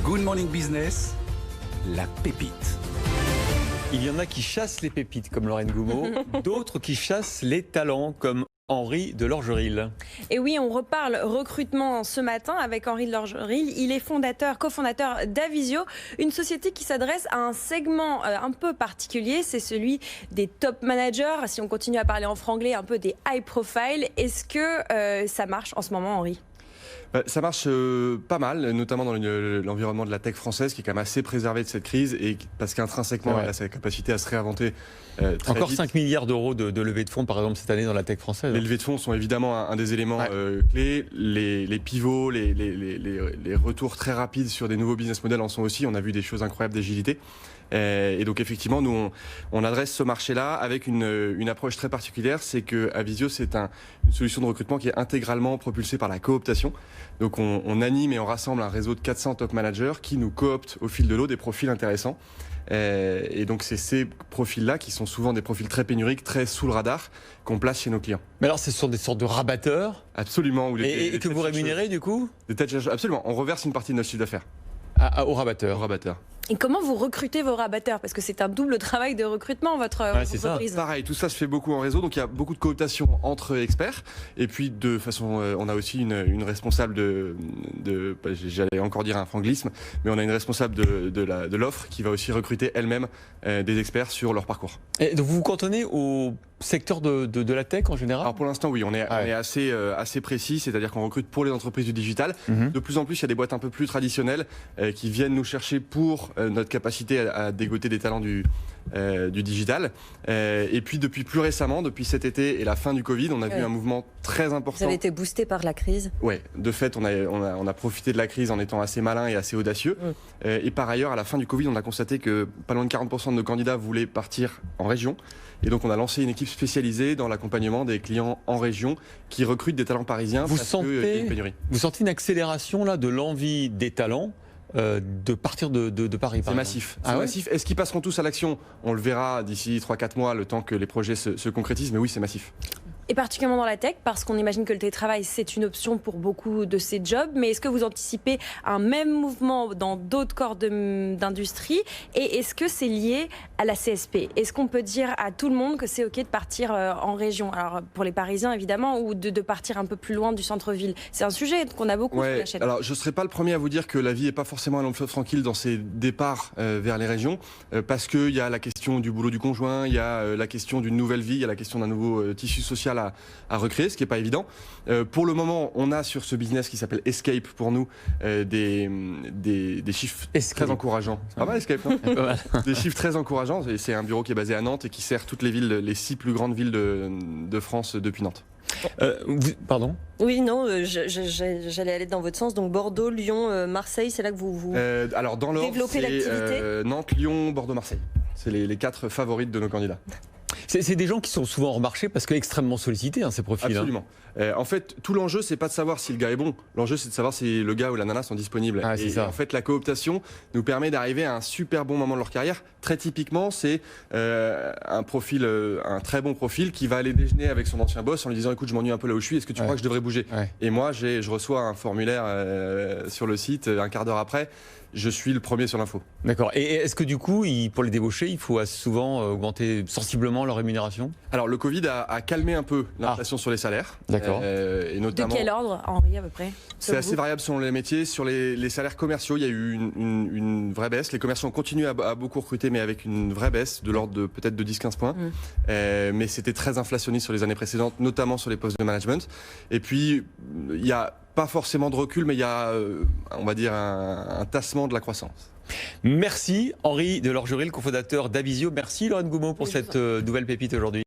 Good Morning Business, la pépite. Il y en a qui chassent les pépites, comme Lorraine Goumeau, d'autres qui chassent les talents, comme Henri de Lorgeril. Et oui, on reparle recrutement ce matin avec Henri de Lorgeril. Il est cofondateur d'Avisio, une société qui s'adresse à un segment un peu particulier. C'est celui des top managers, si on continue à parler en franglais, un peu des high profile. Est-ce que ça marche en ce moment, Henri ? Ça marche pas mal, notamment dans l'environnement de la tech française, qui est quand même assez préservé de cette crise, et parce qu'intrinsèquement, elle a sa capacité à se réinventer très Encore vite. 5 milliards d'euros de levée de fonds, par exemple, cette année dans la tech française. Les levées de fonds sont évidemment un des éléments clés. Les pivots, les retours très rapides sur des nouveaux business models en sont aussi. On a vu des choses incroyables d'agilité. Et donc effectivement, nous, on adresse ce marché-là avec une approche très particulière. C'est que Avisio, c'est une solution de recrutement qui est intégralement propulsée par la cooptation. Donc on anime et on rassemble un réseau de 400 top managers qui nous cooptent au fil de l'eau des profils intéressants. Et donc c'est ces profils-là qui sont souvent des profils très pénuriques, très sous le radar, qu'on place chez nos clients. Mais alors, ce sont des sortes de rabatteurs. Absolument. Et que vous rémunérez, du coup ? Absolument. On reverse une partie de notre chiffre d'affaires aux rabatteurs. aux rabatteurs. Et comment vous recrutez vos rabatteurs ? Parce que c'est un double travail de recrutement, votre entreprise. Pareil, tout ça se fait beaucoup en réseau, donc il y a beaucoup de cooptation entre experts. Et puis de façon, on a aussi une responsable j'allais encore dire un franglisme, mais on a une responsable de l'offre qui va aussi recruter elle-même des experts sur leur parcours. Et donc vous vous cantonnez au secteur de la tech en général ? Alors pour l'instant, oui, on est assez précis, c'est-à-dire qu'on recrute pour les entreprises du digital. De plus en plus, il y a des boîtes un peu plus traditionnelles qui viennent nous chercher pour notre capacité à dégoter des talents du digital. Et puis depuis plus récemment, depuis cet été et la fin du Covid, on a vu un mouvement très important. Vous avez été boosté par la crise ? Ouais, de fait, on a profité de la crise en étant assez malin et assez audacieux. Et par ailleurs, à la fin du Covid, on a constaté que pas loin de 40% de nos candidats voulaient partir en région. Et donc on a lancé une équipe spécialisée dans l'accompagnement des clients en région qui recrutent des talents parisiens. Vous parce qu'il y a une pénurie. sentez une accélération là, de l'envie des talents de partir de Paris? C'est massif. Massif. Est-ce qu'ils passeront tous à l'action? On le verra d'ici 3-4 mois, le temps que les projets se concrétisent. Mais oui, c'est massif. Et particulièrement dans la tech, parce qu'on imagine que le télétravail, c'est une option pour beaucoup de ces jobs. Mais est-ce que vous anticipez un même mouvement dans d'autres corps d'industrie? Et est-ce que c'est lié à la CSP? Est-ce qu'on peut dire à tout le monde que c'est OK de partir en région? Alors, pour les Parisiens, évidemment, ou de partir un peu plus loin du centre-ville. C'est un sujet qu'on a beaucoup sur la chaîne. Alors, je ne serai pas le premier à vous dire que la vie n'est pas forcément un long fleuve tranquille dans ces départs vers les régions, parce qu'il y a la question du boulot du conjoint, il y a la question d'une nouvelle vie, il y a la question d'un nouveau tissu social à recréer, ce qui n'est pas évident. Pour le moment, on a sur ce business qui s'appelle Escape pour nous des chiffres très encourageants. Pas mal Escape, non? Des chiffres très encourageants. C'est un bureau qui est basé à Nantes et qui sert toutes les villes, les 6 plus grandes villes de France depuis Nantes. Pardon? Oui, non, j'allais aller dans votre sens. Donc Bordeaux, Lyon, Marseille, c'est là que vous alors dans l'ordre, développez l'activité. Nantes, Lyon, Bordeaux, Marseille. C'est les 4 favorites de nos candidats. C'est des gens qui sont souvent remarqués parce qu'extrêmement sollicités, ces profils. Absolument. En fait, tout l'enjeu, c'est pas de savoir si le gars est bon. L'enjeu, c'est de savoir si le gars ou la nana sont disponibles. Et en fait, la cooptation nous permet d'arriver à un super bon moment de leur carrière. Très typiquement, c'est un très bon profil qui va aller déjeuner avec son ancien boss en lui disant: écoute, je m'ennuie un peu là où je suis, est-ce que tu crois que je devrais bouger? Et moi, je reçois un formulaire sur le site, un quart d'heure après, je suis le premier sur l'info. D'accord. Et est-ce que du coup, pour les débaucher, il faut souvent augmenter sensiblement leur rémunération? Alors, le Covid a calmé un peu l'inflation sur les salaires. D'accord. Et notamment, de quel ordre, Henri, à peu près? C'est assez variable selon les métiers. Sur les salaires commerciaux, il y a eu une vraie baisse. Les commerciaux ont continué à beaucoup recruter, mais avec une vraie baisse de l'ordre de peut-être de 10-15 points. Mais c'était très inflationniste sur les années précédentes, notamment sur les postes de management. Et puis, il n'y a pas forcément de recul, mais il y a, on va dire, un tassement de la croissance. Merci Henri de Lorgeril, cofondateur d'Avisio. Merci Lorraine Goumeau pour cette nouvelle pépite aujourd'hui.